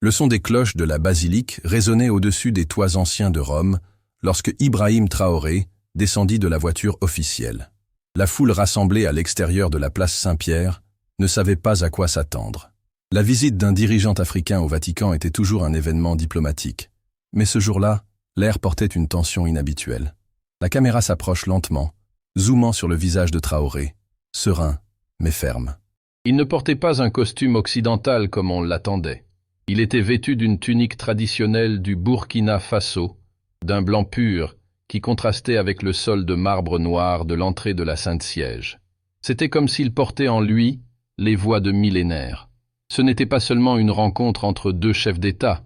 Le son des cloches de la basilique résonnait au-dessus des toits anciens de Rome lorsque Ibrahim Traoré descendit de la voiture officielle. La foule rassemblée à l'extérieur de la place Saint-Pierre ne savait pas à quoi s'attendre. La visite d'un dirigeant africain au Vatican était toujours un événement diplomatique. Mais ce jour-là, l'air portait une tension inhabituelle. La caméra s'approche lentement, zoomant sur le visage de Traoré, serein mais ferme. Il ne portait pas un costume occidental comme on l'attendait. Il était vêtu d'une tunique traditionnelle du Burkina Faso, d'un blanc pur qui contrastait avec le sol de marbre noir de l'entrée de la Sainte-Siège. C'était comme s'il portait en lui les voix de millénaires. Ce n'était pas seulement une rencontre entre deux chefs d'État,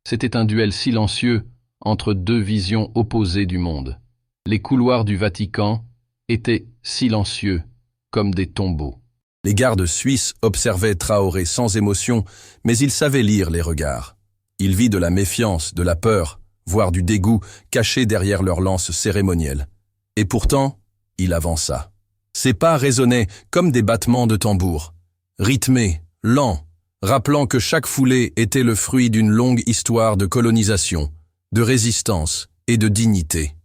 c'était un duel silencieux entre deux visions opposées du monde. Les couloirs du Vatican étaient silencieux, comme des tombeaux. Les gardes suisses observaient Traoré sans émotion, mais il savait lire les regards. Il vit de la méfiance, de la peur, voire du dégoût cachés derrière leurs lances cérémonielles. Et pourtant, il avança. Ses pas résonnaient comme des battements de tambour, rythmés, lents, rappelant que chaque foulée était le fruit d'une longue histoire de colonisation, de résistance et de dignité.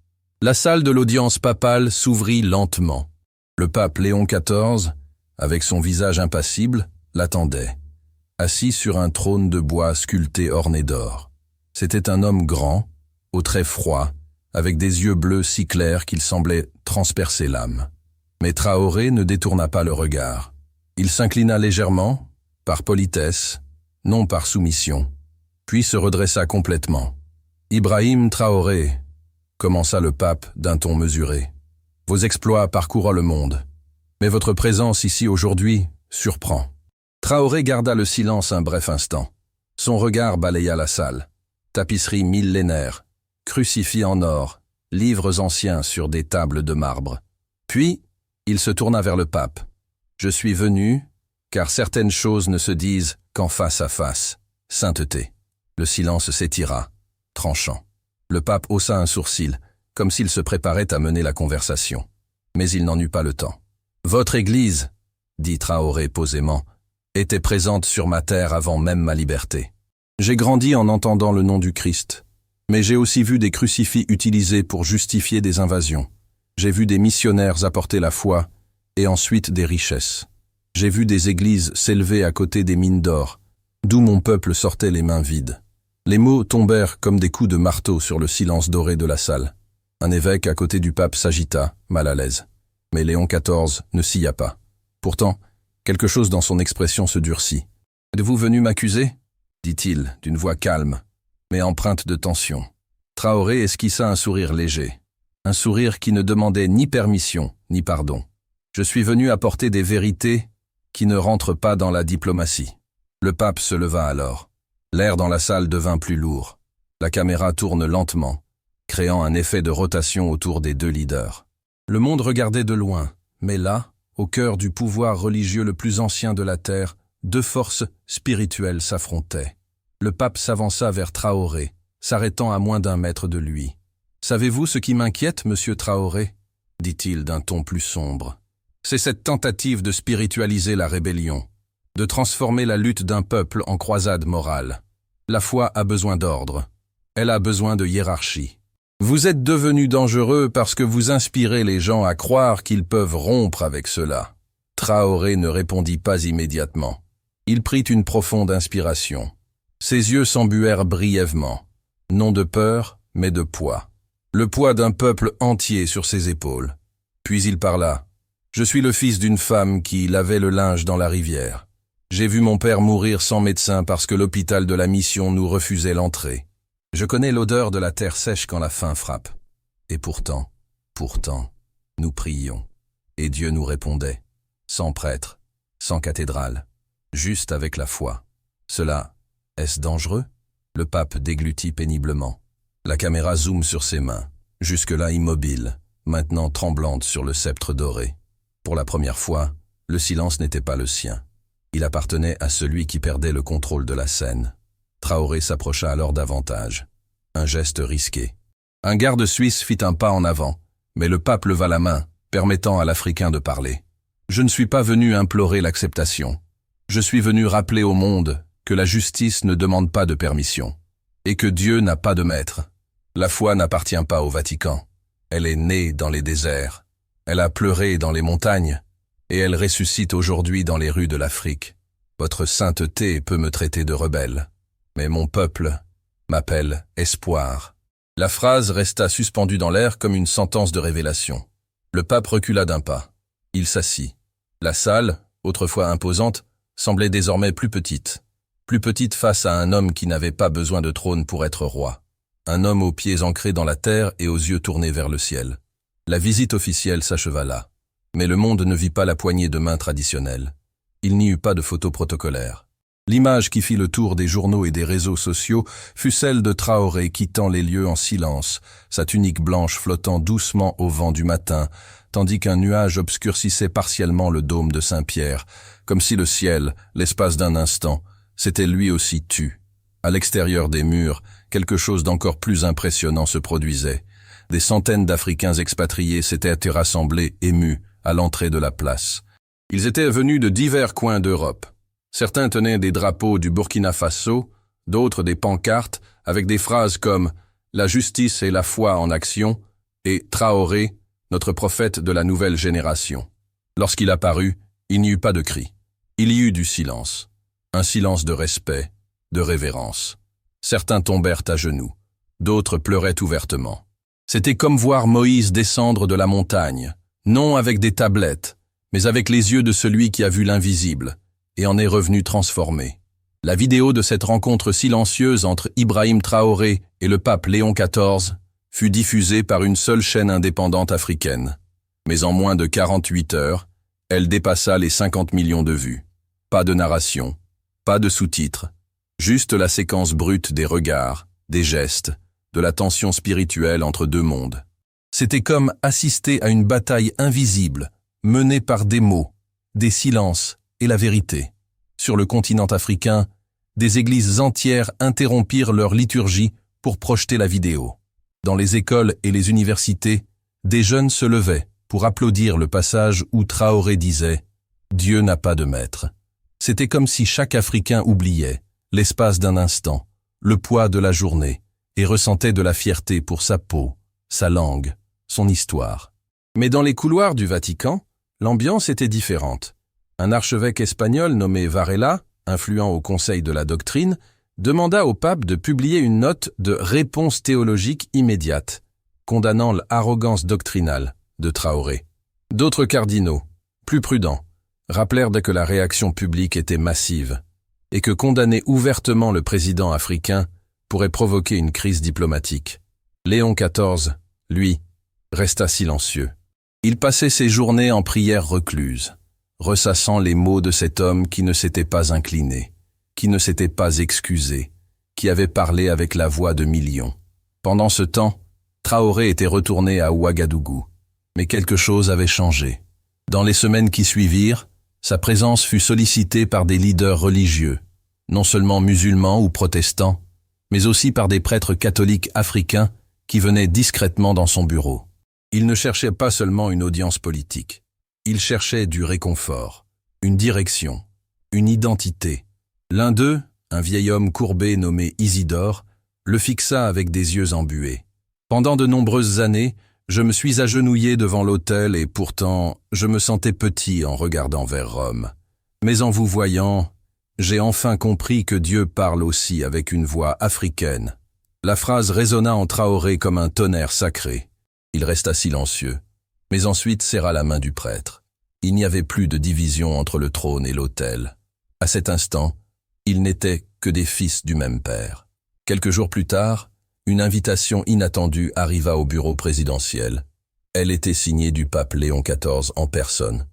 La salle de l'audience papale s'ouvrit lentement. Le pape Léon XIV, avec son visage impassible, l'attendait, assis sur un trône de bois sculpté orné d'or. C'était un homme grand, aux traits froids, avec des yeux bleus si clairs qu'il semblait transpercer l'âme. Mais Traoré ne détourna pas le regard. Il s'inclina légèrement, par politesse, non par soumission, puis se redressa complètement. « Ibrahim Traoré », commença le pape d'un ton mesuré, « vos exploits parcourent le monde, mais votre présence ici aujourd'hui surprend. » Traoré garda le silence un bref instant. Son regard balaya la salle. Tapisseries millénaires, crucifix en or, livres anciens sur des tables de marbre. Puis, il se tourna vers le pape. « Je suis venu, car certaines choses ne se disent qu'en face à face. Sainteté. » Le silence s'étira, tranchant. Le pape haussa un sourcil, comme s'il se préparait à mener la conversation. Mais il n'en eut pas le temps. « Votre Église, » dit Traoré posément, « était présente sur ma terre avant même ma liberté. J'ai grandi en entendant le nom du Christ, mais j'ai aussi vu des crucifix utilisés pour justifier des invasions. J'ai vu des missionnaires apporter la foi et ensuite des richesses. J'ai vu des églises s'élever à côté des mines d'or, d'où mon peuple sortait les mains vides. Les mots tombèrent comme des coups de marteau sur le silence doré de la salle. Un évêque à côté du pape s'agita, mal à l'aise. Mais Léon XIV ne sia pas. Pourtant, quelque chose dans son expression se durcit. « Êtes-vous venu m'accuser » dit-il, d'une voix calme, mais empreinte de tension. Traoré esquissa un sourire léger. Un sourire qui ne demandait ni permission, ni pardon. « Je suis venu apporter des vérités qui ne rentrent pas dans la diplomatie. » Le pape se leva alors. L'air dans la salle devint plus lourd. La caméra tourne lentement, créant un effet de rotation autour des deux leaders. Le monde regardait de loin, mais là, au cœur du pouvoir religieux le plus ancien de la terre, deux forces spirituelles s'affrontaient. Le pape s'avança vers Traoré, s'arrêtant à moins d'1 mètre de lui. « Savez-vous ce qui m'inquiète, monsieur Traoré ?» dit-il d'un ton plus sombre. « C'est cette tentative de spiritualiser la rébellion, de transformer la lutte d'un peuple en croisade morale. La foi a besoin d'ordre. Elle a besoin de hiérarchie. Vous êtes devenu dangereux parce que vous inspirez les gens à croire qu'ils peuvent rompre avec cela. » Traoré ne répondit pas immédiatement. Il prit une profonde inspiration. Ses yeux s'embuèrent brièvement. Non de peur, mais de poids. Le poids d'un peuple entier sur ses épaules. Puis il parla. « Je suis le fils d'une femme qui lavait le linge dans la rivière. J'ai vu mon père mourir sans médecin parce que l'hôpital de la mission nous refusait l'entrée. Je connais l'odeur de la terre sèche quand la faim frappe. Et pourtant, nous prions. Et Dieu nous répondait. Sans prêtre, sans cathédrale, juste avec la foi. Cela, est-ce dangereux ?» Le pape déglutit péniblement. La caméra zoome sur ses mains, jusque-là immobiles, maintenant tremblantes sur le sceptre doré. Pour la première fois, le silence n'était pas le sien. Il appartenait à celui qui perdait le contrôle de la scène. Traoré s'approcha alors davantage. Un geste risqué. Un garde suisse fit un pas en avant, mais le pape leva la main, permettant à l'Africain de parler. « Je ne suis pas venu implorer l'acceptation. Je suis venu rappeler au monde que la justice ne demande pas de permission, et que Dieu n'a pas de maître. La foi n'appartient pas au Vatican. Elle est née dans les déserts, elle a pleuré dans les montagnes, et elle ressuscite aujourd'hui dans les rues de l'Afrique. Votre sainteté peut me traiter de rebelle, mais mon peuple m'appelle espoir. La phrase resta suspendue dans l'air comme une sentence de révélation. Le pape recula d'un pas. Il s'assit. La salle, autrefois imposante, semblait désormais plus petite face à un homme qui n'avait pas besoin de trône pour être roi. Un homme aux pieds ancrés dans la terre et aux yeux tournés vers le ciel. La visite officielle s'acheva là. Mais le monde ne vit pas la poignée de main traditionnelle. Il n'y eut pas de photo protocolaire. L'image qui fit le tour des journaux et des réseaux sociaux fut celle de Traoré quittant les lieux en silence, sa tunique blanche flottant doucement au vent du matin, tandis qu'un nuage obscurcissait partiellement le dôme de Saint-Pierre, comme si le ciel, l'espace d'un instant, s'était lui aussi tu. À l'extérieur des murs, quelque chose d'encore plus impressionnant se produisait. Des centaines d'Africains expatriés s'étaient rassemblés, émus, à l'entrée de la place. Ils étaient venus de divers coins d'Europe. Certains tenaient des drapeaux du Burkina Faso, d'autres des pancartes avec des phrases comme « La justice et la foi en action » et « Traoré, notre prophète de la nouvelle génération ». Lorsqu'il apparut, il n'y eut pas de cri. Il y eut du silence. Un silence de respect, de révérence. Certains tombèrent à genoux, d'autres pleuraient ouvertement. C'était comme voir Moïse descendre de la montagne, non avec des tablettes, mais avec les yeux de celui qui a vu l'invisible, et en est revenu transformé. La vidéo de cette rencontre silencieuse entre Ibrahim Traoré et le pape Léon XIV fut diffusée par une seule chaîne indépendante africaine. Mais en moins de 48 heures, elle dépassa les 50 millions de vues. Pas de narration, pas de sous-titres, juste la séquence brute des regards, des gestes, de la tension spirituelle entre deux mondes. C'était comme assister à une bataille invisible, menée par des mots, des silences et la vérité. Sur le continent africain, des églises entières interrompirent leur liturgie pour projeter la vidéo. Dans les écoles et les universités, des jeunes se levaient pour applaudir le passage où Traoré disait « Dieu n'a pas de maître ». C'était comme si chaque Africain oubliait, l'espace d'un instant, le poids de la journée et ressentait de la fierté pour sa peau, sa langue, son histoire. Mais dans les couloirs du Vatican, l'ambiance était différente. Un archevêque espagnol nommé Varela, influent au Conseil de la doctrine, demanda au pape de publier une note de réponse théologique immédiate, condamnant l'arrogance doctrinale de Traoré. D'autres cardinaux, plus prudents, rappelèrent que la réaction publique était massive et que condamner ouvertement le président africain pourrait provoquer une crise diplomatique. Léon XIV, lui, resta silencieux. Il passait ses journées en prière recluse, ressassant les mots de cet homme qui ne s'était pas incliné, qui ne s'était pas excusé, qui avait parlé avec la voix de millions. Pendant ce temps, Traoré était retourné à Ouagadougou, mais quelque chose avait changé. Dans les semaines qui suivirent, sa présence fut sollicitée par des leaders religieux, non seulement musulmans ou protestants, mais aussi par des prêtres catholiques africains qui venaient discrètement dans son bureau. Il ne cherchait pas seulement une audience politique. Il cherchait du réconfort, une direction, une identité. L'un d'eux, un vieil homme courbé nommé Isidore, le fixa avec des yeux embués. Pendant de nombreuses années, je me suis agenouillé devant l'autel et pourtant, je me sentais petit en regardant vers Rome. Mais en vous voyant, j'ai enfin compris que Dieu parle aussi avec une voix africaine. La phrase résonna en Traoré comme un tonnerre sacré. Il resta silencieux, mais ensuite serra la main du prêtre. Il n'y avait plus de division entre le trône et l'autel. À cet instant, ils n'étaient que des fils du même père. Quelques jours plus tard, une invitation inattendue arriva au bureau présidentiel. Elle était signée du pape Léon XIV en personne.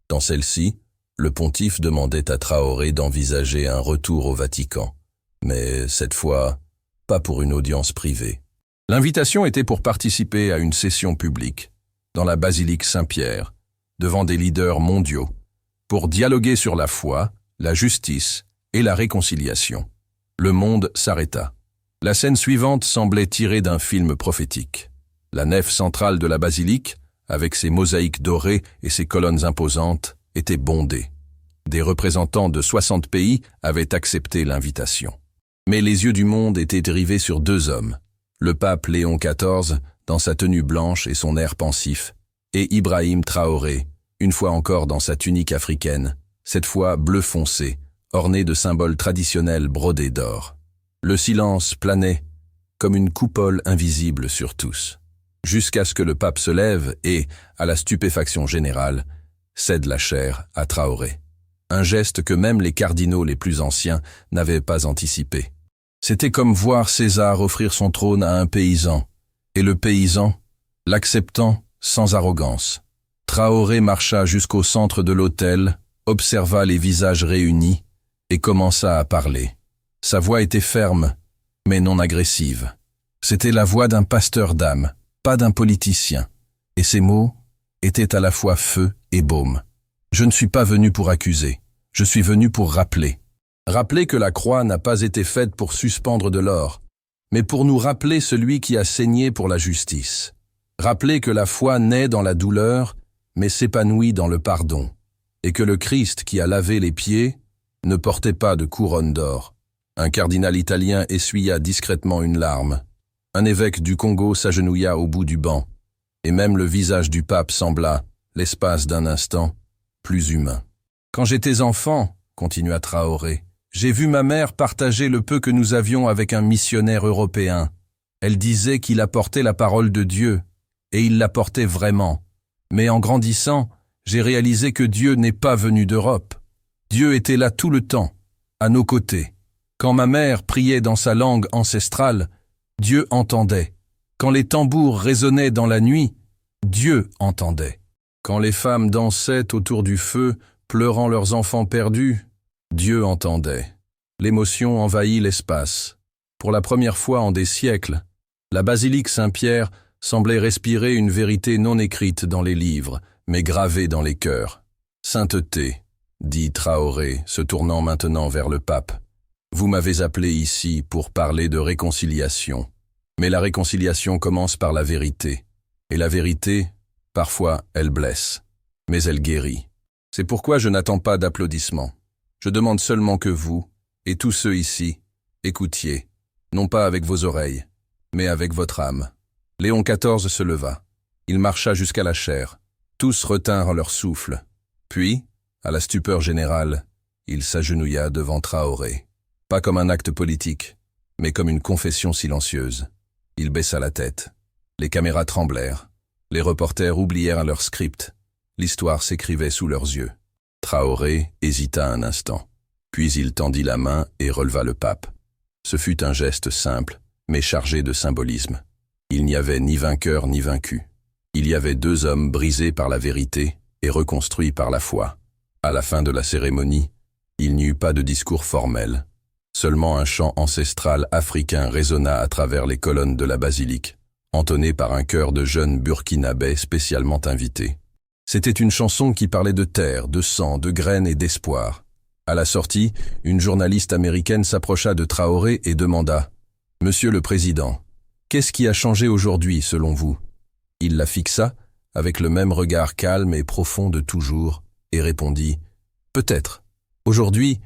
Dans celle-ci, le pontife demandait à Traoré d'envisager un retour au Vatican. Mais cette fois, pas pour une audience privée. L'invitation était pour participer à une session publique, dans la basilique Saint-Pierre, devant des leaders mondiaux, pour dialoguer sur la foi, la justice et la réconciliation. Le monde s'arrêta. La scène suivante semblait tirée d'un film prophétique. La nef centrale de la basilique, avec ses mosaïques dorées et ses colonnes imposantes, était bondée. Des représentants de 60 pays avaient accepté l'invitation. Mais les yeux du monde étaient rivés sur deux hommes, le pape Léon XIV, dans sa tenue blanche et son air pensif, et Ibrahim Traoré, une fois encore dans sa tunique africaine, cette fois bleu foncé, ornée de symboles traditionnels brodés d'or. Le silence planait, comme une coupole invisible sur tous, jusqu'à ce que le pape se lève et, à la stupéfaction générale, cède la chair à Traoré. Un geste que même les cardinaux les plus anciens n'avaient pas anticipé. C'était comme voir César offrir son trône à un paysan, et le paysan, l'acceptant sans arrogance. Traoré marcha jusqu'au centre de l'autel, observa les visages réunis et commença à parler. Sa voix était ferme, mais non agressive. C'était la voix d'un pasteur d'âme, pas d'un politicien, et ses mots étaient à la fois feu et baume. Je ne suis pas venu pour accuser, je suis venu pour rappeler. Rappeler que la croix n'a pas été faite pour suspendre de l'or, mais pour nous rappeler celui qui a saigné pour la justice. Rappeler que la foi naît dans la douleur, mais s'épanouit dans le pardon, et que le Christ qui a lavé les pieds ne portait pas de couronne d'or. Un cardinal italien essuya discrètement une larme. Un évêque du Congo s'agenouilla au bout du banc, et même le visage du pape sembla, l'espace d'un instant, plus humain. Quand j'étais enfant, continua Traoré, j'ai vu ma mère partager le peu que nous avions avec un missionnaire européen. Elle disait qu'il apportait la parole de Dieu, et il l'apportait vraiment. Mais en grandissant, j'ai réalisé que Dieu n'est pas venu d'Europe. Dieu était là tout le temps, à nos côtés. Quand ma mère priait dans sa langue ancestrale, Dieu entendait. Quand les tambours résonnaient dans la nuit, Dieu entendait. Quand les femmes dansaient autour du feu, pleurant leurs enfants perdus, Dieu entendait. L'émotion envahit l'espace. Pour la première fois en des siècles, la basilique Saint-Pierre semblait respirer une vérité non écrite dans les livres, mais gravée dans les cœurs. « Sainteté », dit Traoré, se tournant maintenant vers le pape. « Vous m'avez appelé ici pour parler de réconciliation. Mais la réconciliation commence par la vérité. Et la vérité, parfois, elle blesse. Mais elle guérit. C'est pourquoi je n'attends pas d'applaudissements. Je demande seulement que vous, et tous ceux ici, écoutiez, non pas avec vos oreilles, mais avec votre âme. » Léon XIV se leva. Il marcha jusqu'à la chaire. Tous retinrent leur souffle. Puis, à la stupeur générale, il s'agenouilla devant Traoré. Pas comme un acte politique, mais comme une confession silencieuse. Il baissa la tête. Les caméras tremblèrent. Les reporters oublièrent leur script. L'histoire s'écrivait sous leurs yeux. Traoré hésita un instant. Puis il tendit la main et releva le pape. Ce fut un geste simple, mais chargé de symbolisme. Il n'y avait ni vainqueur ni vaincu. Il y avait deux hommes brisés par la vérité et reconstruits par la foi. À la fin de la cérémonie, il n'y eut pas de discours formel. Seulement un chant ancestral africain résonna à travers les colonnes de la basilique, entonné par un chœur de jeunes burkinabés spécialement invités. C'était une chanson qui parlait de terre, de sang, de graines et d'espoir. À la sortie, une journaliste américaine s'approcha de Traoré et demanda « Monsieur le Président, qu'est-ce qui a changé aujourd'hui, selon vous ?» Il la fixa, avec le même regard calme et profond de toujours, et répondit « Peut-être. Aujourd'hui,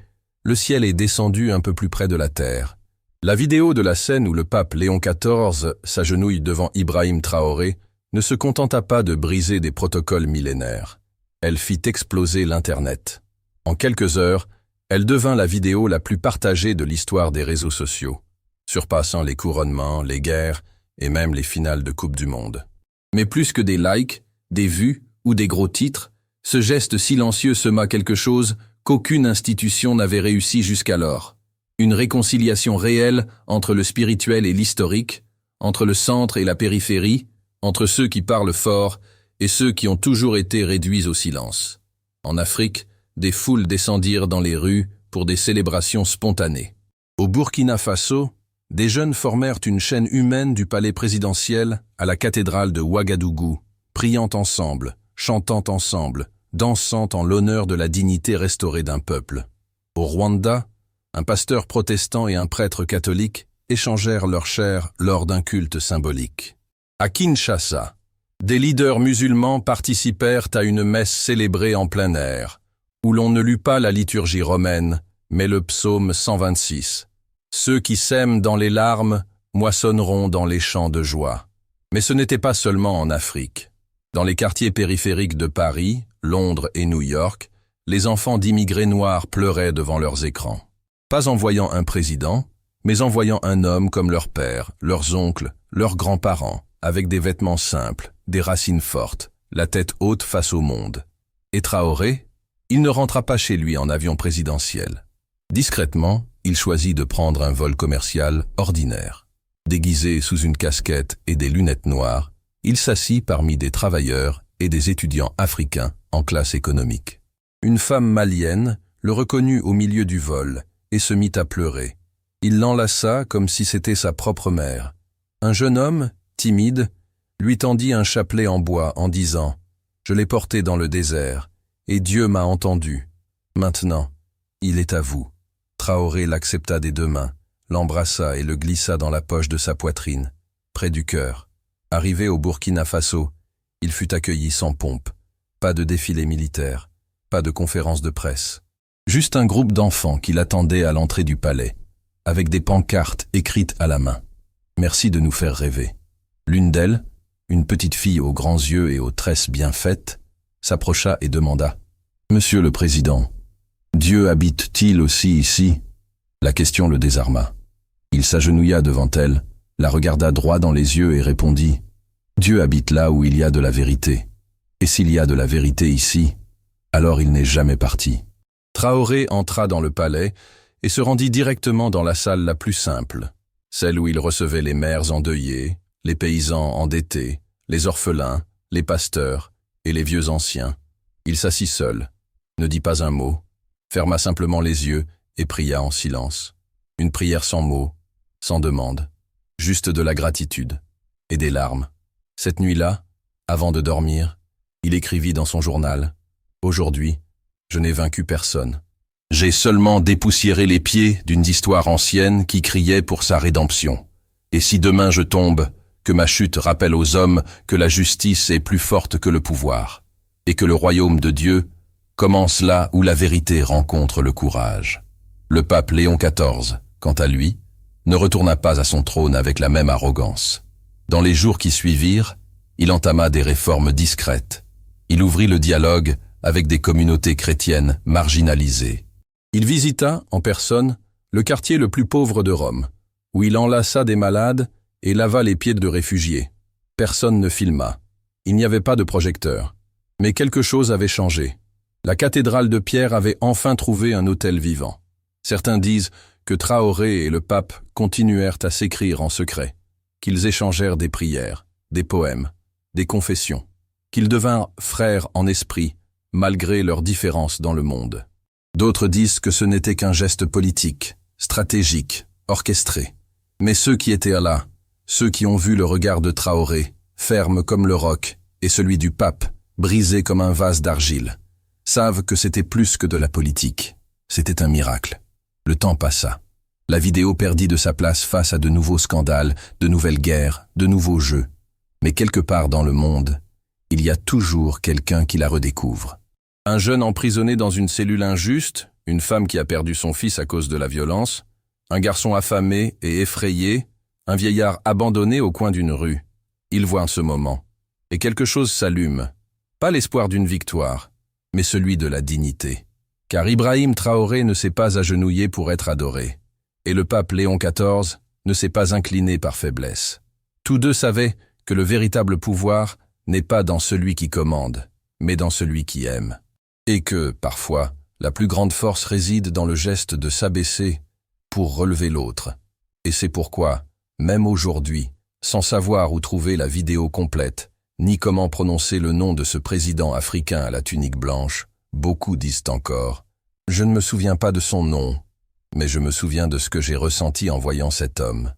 le ciel est descendu un peu plus près de la terre. » La vidéo de la scène où le pape Léon XIV s'agenouille devant Ibrahim Traoré ne se contenta pas de briser des protocoles millénaires. Elle fit exploser l'Internet. En quelques heures, elle devint la vidéo la plus partagée de l'histoire des réseaux sociaux, surpassant les couronnements, les guerres et même les finales de Coupe du Monde. Mais plus que des likes, des vues ou des gros titres, ce geste silencieux sema quelque chose qu'aucune institution n'avait réussi jusqu'alors. Une réconciliation réelle entre le spirituel et l'historique, entre le centre et la périphérie, entre ceux qui parlent fort et ceux qui ont toujours été réduits au silence. En Afrique, des foules descendirent dans les rues pour des célébrations spontanées. Au Burkina Faso, des jeunes formèrent une chaîne humaine du palais présidentiel à la cathédrale de Ouagadougou, priant ensemble, chantant ensemble, dansant en l'honneur de la dignité restaurée d'un peuple. Au Rwanda, un pasteur protestant et un prêtre catholique échangèrent leur chair lors d'un culte symbolique. À Kinshasa, des leaders musulmans participèrent à une messe célébrée en plein air, où l'on ne lut pas la liturgie romaine, mais le psaume 126. Ceux qui sèment dans les larmes moissonneront dans les champs de joie. Mais ce n'était pas seulement en Afrique. Dans les quartiers périphériques de Paris, Londres et New York, les enfants d'immigrés noirs pleuraient devant leurs écrans. Pas en voyant un président, mais en voyant un homme comme leur père, leurs oncles, leurs grands-parents, avec des vêtements simples, des racines fortes, la tête haute face au monde. Et Traoré, il ne rentra pas chez lui en avion présidentiel. Discrètement, il choisit de prendre un vol commercial ordinaire. Déguisé sous une casquette et des lunettes noires, il s'assit parmi des travailleurs et des étudiants africains en classe économique. Une femme malienne le reconnut au milieu du vol et se mit à pleurer. Il l'enlaça comme si c'était sa propre mère. Un jeune homme, timide, lui tendit un chapelet en bois en disant « Je l'ai porté dans le désert, et Dieu m'a entendu. Maintenant, il est à vous. » Traoré l'accepta des deux mains, l'embrassa et le glissa dans la poche de sa poitrine, près du cœur. Arrivé au Burkina Faso, il fut accueilli sans pompe. Pas de défilé militaire, pas de conférence de presse. Juste un groupe d'enfants qui l'attendaient à l'entrée du palais, avec des pancartes écrites à la main. Merci de nous faire rêver. L'une d'elles, une petite fille aux grands yeux et aux tresses bien faites, s'approcha et demanda « Monsieur le Président, Dieu habite-t-il aussi ici ?» La question le désarma. Il s'agenouilla devant elle, la regarda droit dans les yeux et répondit « Dieu habite là où il y a de la vérité. Et s'il y a de la vérité ici, alors il n'est jamais parti. » Traoré entra dans le palais et se rendit directement dans la salle la plus simple, celle où il recevait les mères endeuillées, les paysans endettés, les orphelins, les pasteurs et les vieux anciens. Il s'assit seul, ne dit pas un mot, ferma simplement les yeux et pria en silence. Une prière sans mots, sans demande, juste de la gratitude et des larmes. Cette nuit-là, avant de dormir, il écrivit dans son journal « Aujourd'hui, je n'ai vaincu personne. J'ai seulement dépoussiéré les pieds d'une histoire ancienne qui criait pour sa rédemption. Et si demain je tombe, que ma chute rappelle aux hommes que la justice est plus forte que le pouvoir, et que le royaume de Dieu commence là où la vérité rencontre le courage. » Le pape Léon XIV, quant à lui, ne retourna pas à son trône avec la même arrogance. Dans les jours qui suivirent, il entama des réformes discrètes. Il ouvrit le dialogue avec des communautés chrétiennes marginalisées. Il visita, en personne, le quartier le plus pauvre de Rome, où il enlaça des malades et lava les pieds de réfugiés. Personne ne filma. Il n'y avait pas de projecteur. Mais quelque chose avait changé. La cathédrale de Pierre avait enfin trouvé un autel vivant. Certains disent que Traoré et le pape continuèrent à s'écrire en secret, qu'ils échangèrent des prières, des poèmes, des confessions, qu'ils devinrent frères en esprit, malgré leurs différences dans le monde. D'autres disent que ce n'était qu'un geste politique, stratégique, orchestré. Mais ceux qui étaient là, ceux qui ont vu le regard de Traoré, ferme comme le roc, et celui du pape, brisé comme un vase d'argile, savent que c'était plus que de la politique. C'était un miracle. Le temps passa. La vidéo perdit de sa place face à de nouveaux scandales, de nouvelles guerres, de nouveaux jeux. Mais quelque part dans le monde, il y a toujours quelqu'un qui la redécouvre. Un jeune emprisonné dans une cellule injuste, une femme qui a perdu son fils à cause de la violence, un garçon affamé et effrayé, un vieillard abandonné au coin d'une rue. Il voit ce moment, et quelque chose s'allume. Pas l'espoir d'une victoire, mais celui de la dignité. Car Ibrahim Traoré ne s'est pas agenouillé pour être adoré, et le pape Léon XIV ne s'est pas incliné par faiblesse. Tous deux savaient que le véritable pouvoir n'est pas dans celui qui commande, mais dans celui qui aime. Et que, parfois, la plus grande force réside dans le geste de s'abaisser pour relever l'autre. Et c'est pourquoi, même aujourd'hui, sans savoir où trouver la vidéo complète, ni comment prononcer le nom de ce président africain à la tunique blanche, beaucoup disent encore « Je ne me souviens pas de son nom, mais je me souviens de ce que j'ai ressenti en voyant cet homme,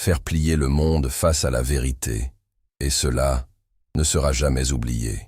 faire plier le monde face à la vérité. Et cela ne sera jamais oublié. »